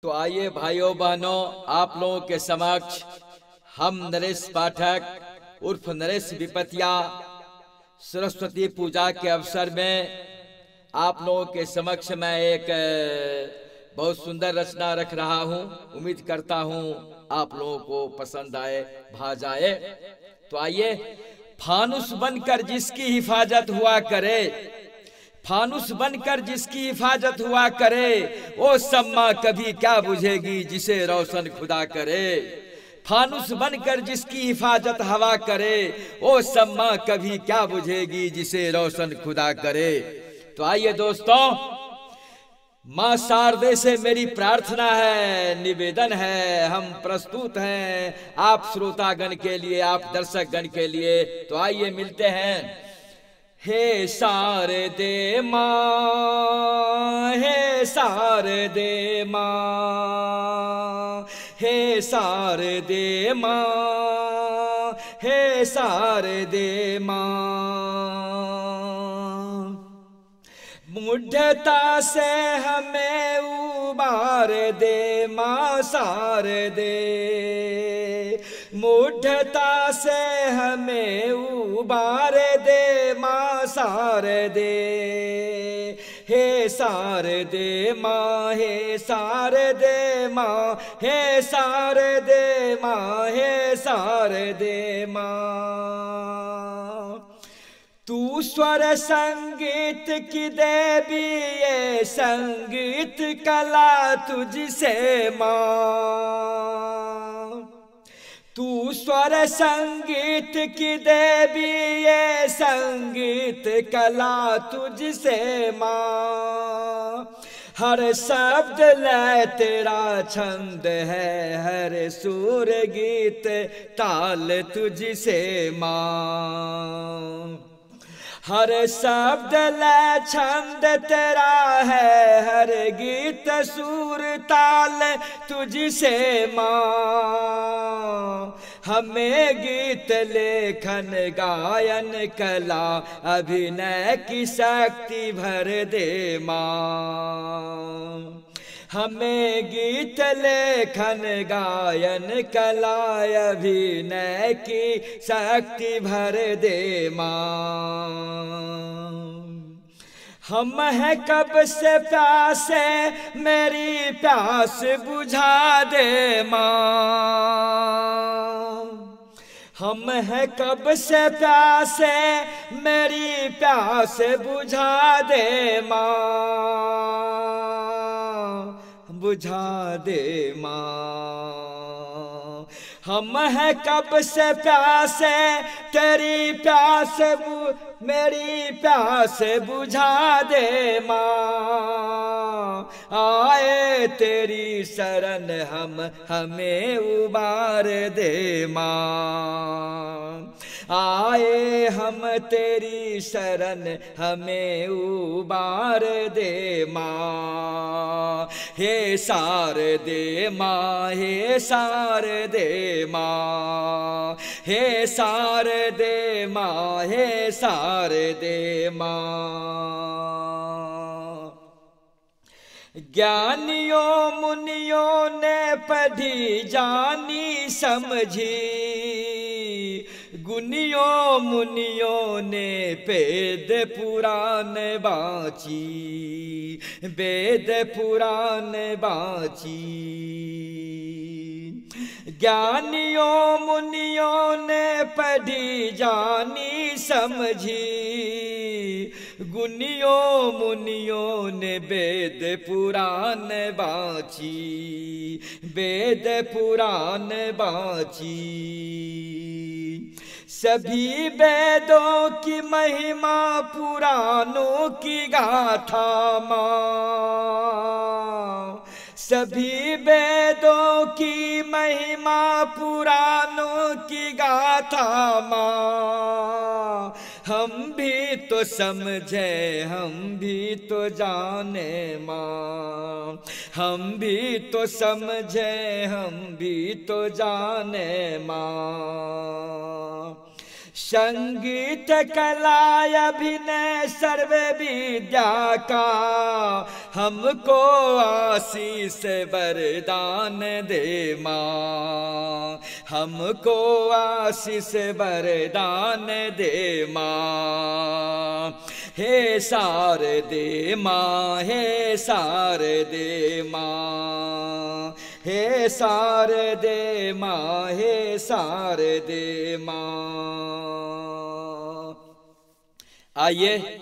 तो आइए भाइयों बहनों, आप लोगों के समक्ष हम नरेश पाठक उर्फ नरेश विपतिया सरस्वती पूजा के अवसर में आप लोगों के समक्ष मैं एक बहुत सुंदर रचना रख रहा हूँ। उम्मीद करता हूँ आप लोगों को पसंद आए, भा जाए। तो आइए, फानुस बनकर जिसकी हिफाजत हुआ करे, फानुस बनकर जिसकी हिफाजत हुआ करे, वो सम्मा कभी क्या बुझेगी जिसे रोशन खुदा करे। फानुस बनकर जिसकी हिफाजत हवा करे, वो सम्मा कभी क्या बुझेगी जिसे रोशन खुदा करे। तो आइए दोस्तों, माँ शारदे से मेरी प्रार्थना है, निवेदन है, हम प्रस्तुत हैं आप श्रोतागण के लिए, आप दर्शकगण के लिए। तो आइए मिलते हैं। हे शारदे माँ, हे शारदे माँ, हे शारदे माँ, हे शारदे माँ। मुढ़ता से हमें उबार दे माँ शारदे, मुढ़ता से हमें उबार दे माँ शारदे। हे शारदे माँ, हे शारदे माँ, हे शारदे माँ, हे शारदे माँ। तू स्वर संगीत की देवी, ये संगीत कला तुझसे माँ। तू स्वर संगीत की देवी, ये संगीत कला तुझसे माँ। हर शब्द लय तेरा छंद है, हर सुर गीत ताल तुझसे माँ। हर शब्द लय छंद तेरा है, हर गीत सुर ताल तुझसे माँ। हमें गीत लेखन गायन कला अभिनय की शक्ति भर दे माँ। हमें गीत लेखन गायन कला अभिनय की शक्ति भर दे माँ। हम हैं कब से प्यासे, मेरी प्यास बुझा दे माँ। हम हैं कब से प्यासे, मेरी प्यास बुझा दे माँ, बुझा दे माँ। हम हैं कब से प्यासे, तेरी प्यास मेरी प्यास बुझा दे माँ। आए तेरी शरण हम, हमें उबार दे माँ। आए हम तेरी शरण, हमें उबार दे माँ। हे शारदे माँ, हे शारदे माँ, हे शारदे माँ, हे शारदे माँ। ज्ञानियों मुनियों ने पढ़ी जानी समझी, गुनियों मुनियों ने वेद पुराण बाची, वेद पुराण बाची। ज्ञानियों मुनियों ने पढ़ी जानी समझी, गुनियों मुनियों ने वेद पुराण बाची, वेद पुराण बाची। सभी वेदों की महिमा पुराणों की गाथा माँ। सभी वेदों की महिमा पुराणों की गाथा माँ। हम भी तो समझे, हम भी तो जाने माँ। हम भी तो समझे, हम भी तो जाने माँ। संगीत कला अभिनय सर्व विद्या का हमको आशीष वरदान दे माँ, हमको आशीष वरदान दे माँ। हे शारदे माँ, हे शारदे माँ, हे शारदे माँ, हे शारदे माँ। आइए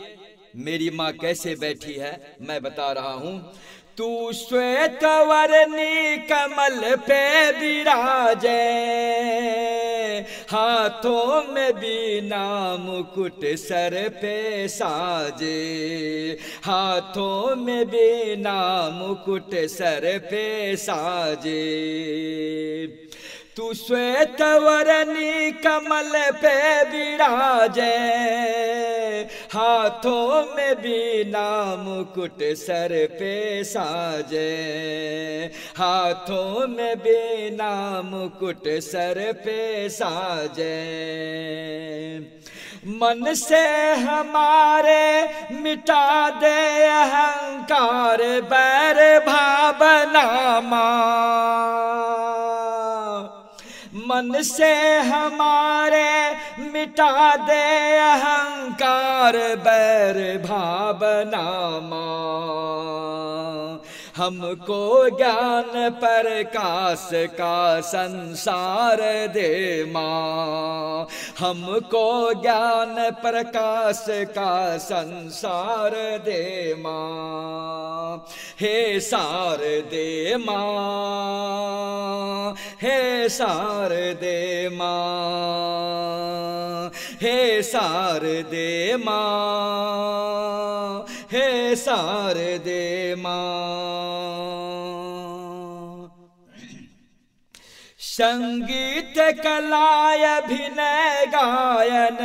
मेरी माँ कैसे बैठी है मैं बता रहा हूँ। तू श्वेत वर्णी कमल पे विराजे, हाथों में बीना मुकुट सर पे साजे, हाथों में बीना मुकुट सर पे साजे। तू श्वेत वर्णी कमल पे विराजे, हाथों में बीना मुकुट सर पे साजे, हाथों में बीना मुकुट सर पे साजे। मन से हमारे मिटा दे अहंकार बैर भावना माँ, मन से हमारे मिटा दे अहंकार बैर भावना माँ। हमको ज्ञान प्रकाश का संसार दे माँ, हमको ज्ञान प्रकाश का संसार दे माँ। हे शारदे माँ, हे शारदे माँ, हे शारदे माँ, हे शारदे माँ। संगीत कला अभिनय गायन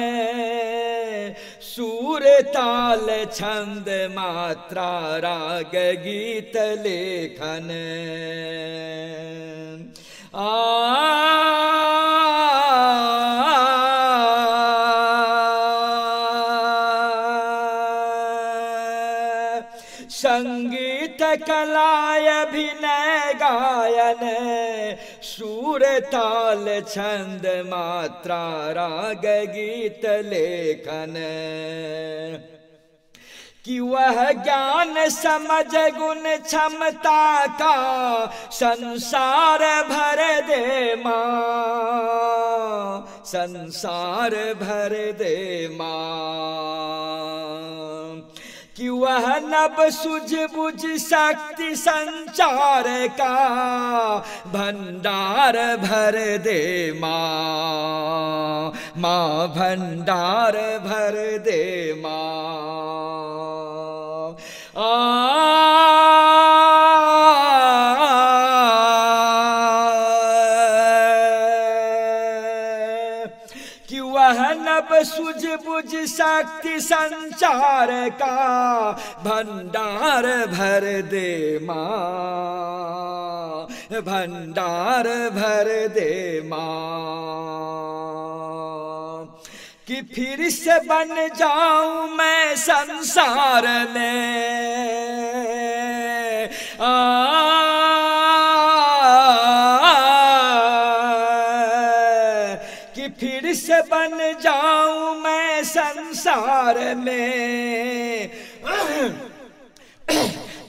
सुर ताल छंद मात्रा राग गीत लेखन संगीत कला अभिनय गायन सुर ताल छंद मात्रा राग गीत लेखन कि वह ज्ञान समझ गुण क्षमता का संसार भर दे माँ, संसार भर दे माँ। कि वह नभ सुझ बुझ शक्ति संचार का भंडार भर दे माँ, माँ भंडार भर दे माँ। कि वह नभ सुझ बुझ शक्ति संचार का भंडार भर दे माँ, भंडार भर दे माँ। कि फिर से बन जाऊं मैं संसार में कि फिर से बन जाऊं मैं संसार में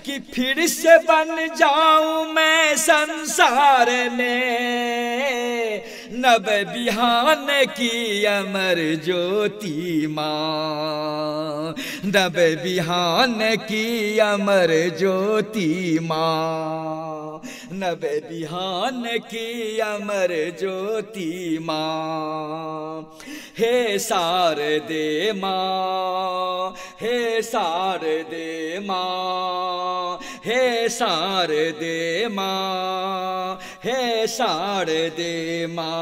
कि फिर से बन जाऊं मैं संसार में नव बिहान की अमर ज्योति माँ, नव बिहान की अमर ज्योति माँ, नव बिहान की अमर ज्योति माँ। हे शारदे माँ, हे शारदे माँ, हे शारदे माँ, हे शारदे माँ।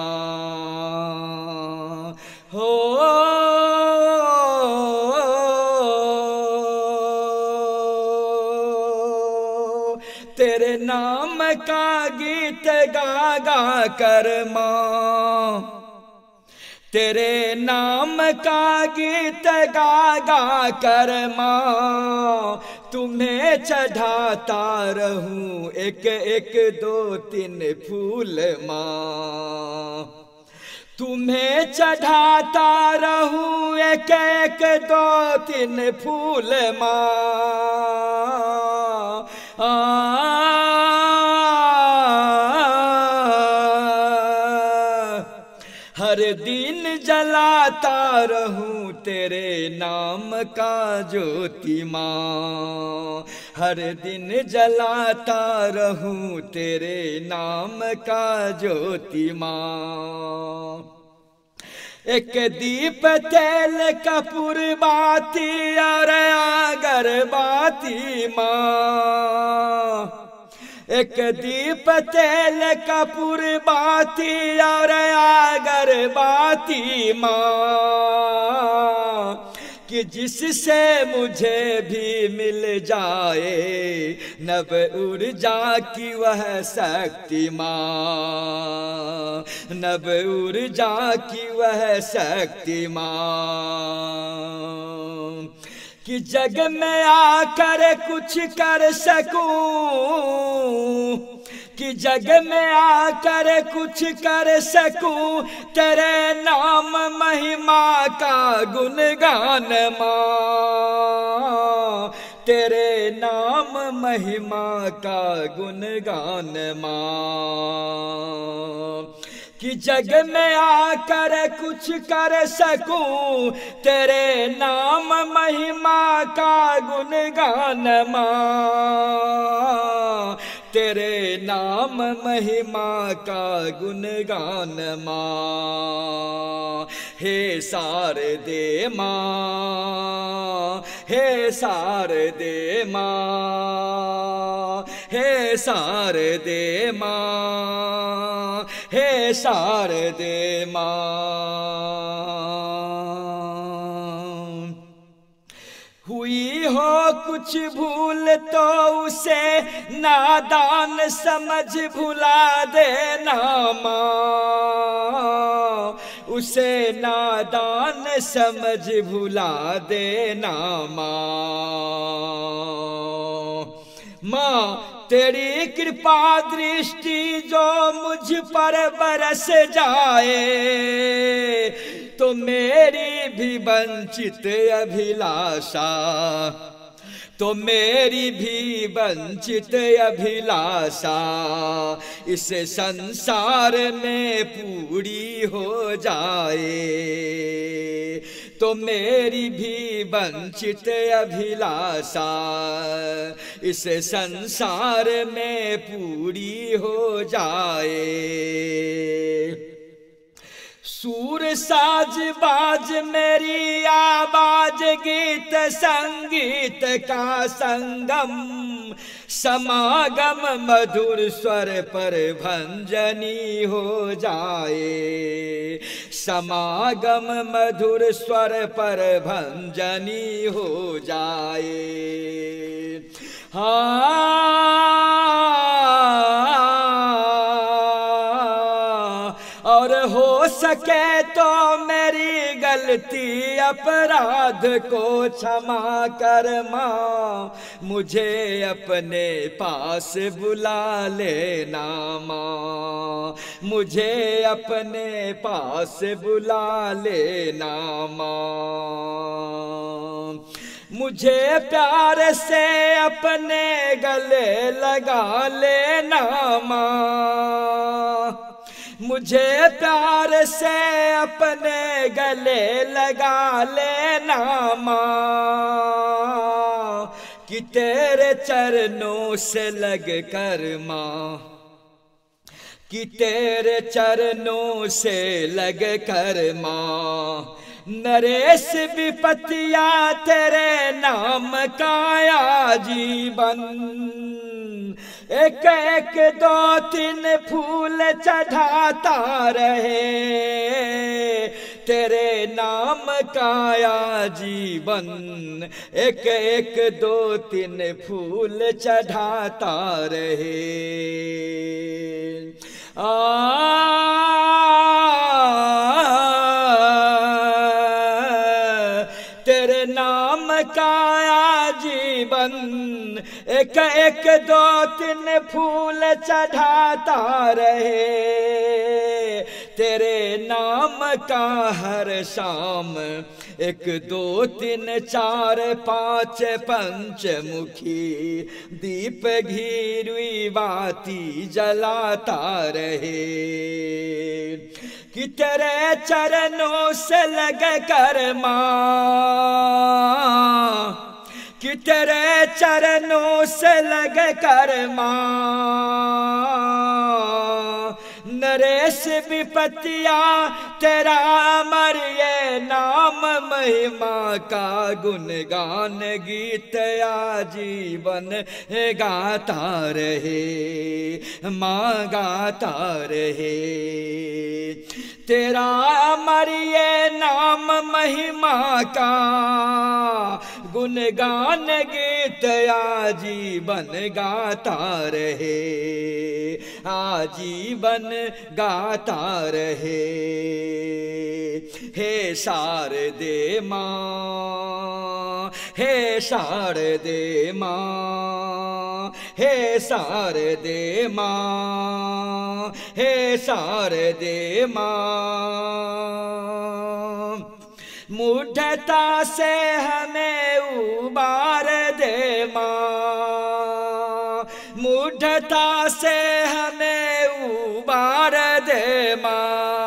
हो तेरे नाम का गीत गा गा कर माँ, तेरे नाम का गीत गा गा कर माँ तुम्हें चढ़ाता रहूं एक एक दो तीन फूल माँ, तुम्हें चढ़ाता रहूं एक एक दो तीन फूल माँ। हर दिन जलाता रहूं तेरे नाम का ज्योति माँ, हर दिन जलाता रहूं तेरे नाम का ज्योति माँ। एक दीप तेल कपूर बाती और अगरबाती माँ, एक दीप तेल कपूर बाती और अगरबाती माँ, कि जिससे मुझे भी मिल जाए नव ऊर्जा की वह शक्ति माँ, नव ऊर्जा की वह शक्ति माँ, कि जग में आकर कुछ कर सकूं, कि जग में आकर कुछ कर सकूं तेरे नाम महिमा का गुणगान माँ, तेरे नाम महिमा का गुणगान माँ, कि जग में आकर कुछ कर सकूं तेरे नाम महिमा का गुणगान माँ, तेरे नाम महिमा का गुणगान माँ। हे शारदे माँ, हे शारदे माँ, हे शारदे माँ, हे शारदे माँ। हुई हो कुछ भूल तो उसे नादान समझ भुला देना माँ, उसे नादान समझ भुला देना माँ। तेरी कृपा दृष्टि जो मुझ पर बरस जाए तो मेरी भी वंचित अभिलाषा, तो मेरी भी वंचित अभिलाषा इस संसार में पूरी हो जाए, तो मेरी भी वंचित अभिलाषा इस संसार में पूरी हो जाए। सूर साज बाज मेरी आवाज गीत संगीत का संगम, समागम मधुर स्वर पर भंजनी हो जाए, समागम मधुर स्वर पर भंजनी हो जाए। और हो सके तो मेरी गलती अपराध को क्षमा कर माँ, मुझे अपने पास बुला लेना माँ, मुझे अपने पास बुला लेना माँ। मुझे प्यार से अपने गले लगा लेना माँ, मुझे प्यार से अपने गले लगा लेना माँ, कि तेरे चरणों से लग कर माँ, कि तेरे चरणों से लग कर माँ, नरेश विपतिया तेरे नाम का आजीवन, एक एक दो तीन फूल चढ़ाता रहे, तेरे नाम का आजीवन एक एक दो तीन फूल चढ़ाता रहे। आ का आजीवन, एक एक दो तीन फूल चढ़ाता रहे, तेरे नाम का हर शाम एक दो तीन चार पाँच पंचमुखी दीप घी बाती जलाता रहे, कि तेरे चरणों से लग कर माँ, कि तेरे चरणों से लग कर माँ, नरेश विपतिया तेरा अमर ये नाम महिमा का गुणगान गीत आजीवन गाता रहे, माँ गाता रहे। तेरा अमर ये नाम महिमा का गुणगान गीत आजीवन गाता रहे, आजीवन गाता रहे। हे शारदे माँ, हे शारदे माँ, हे शारदे माँ, हे शारदे माँ, मूढ़ता से हमें उबार दे माँ, मूढ़ता से हमें उबार दे माँ,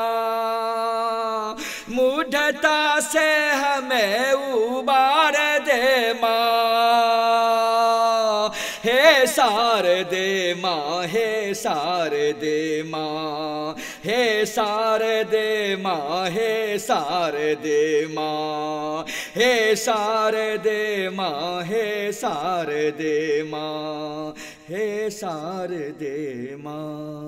मूढ़ता से हमें उबार दे माँ। हे शारदे माँ, हे शारदे माँ, हे शारदे माँ, हे शारदे माँ, हे शारदे माँ, हे शारदे माँ, हे शारदे माँ।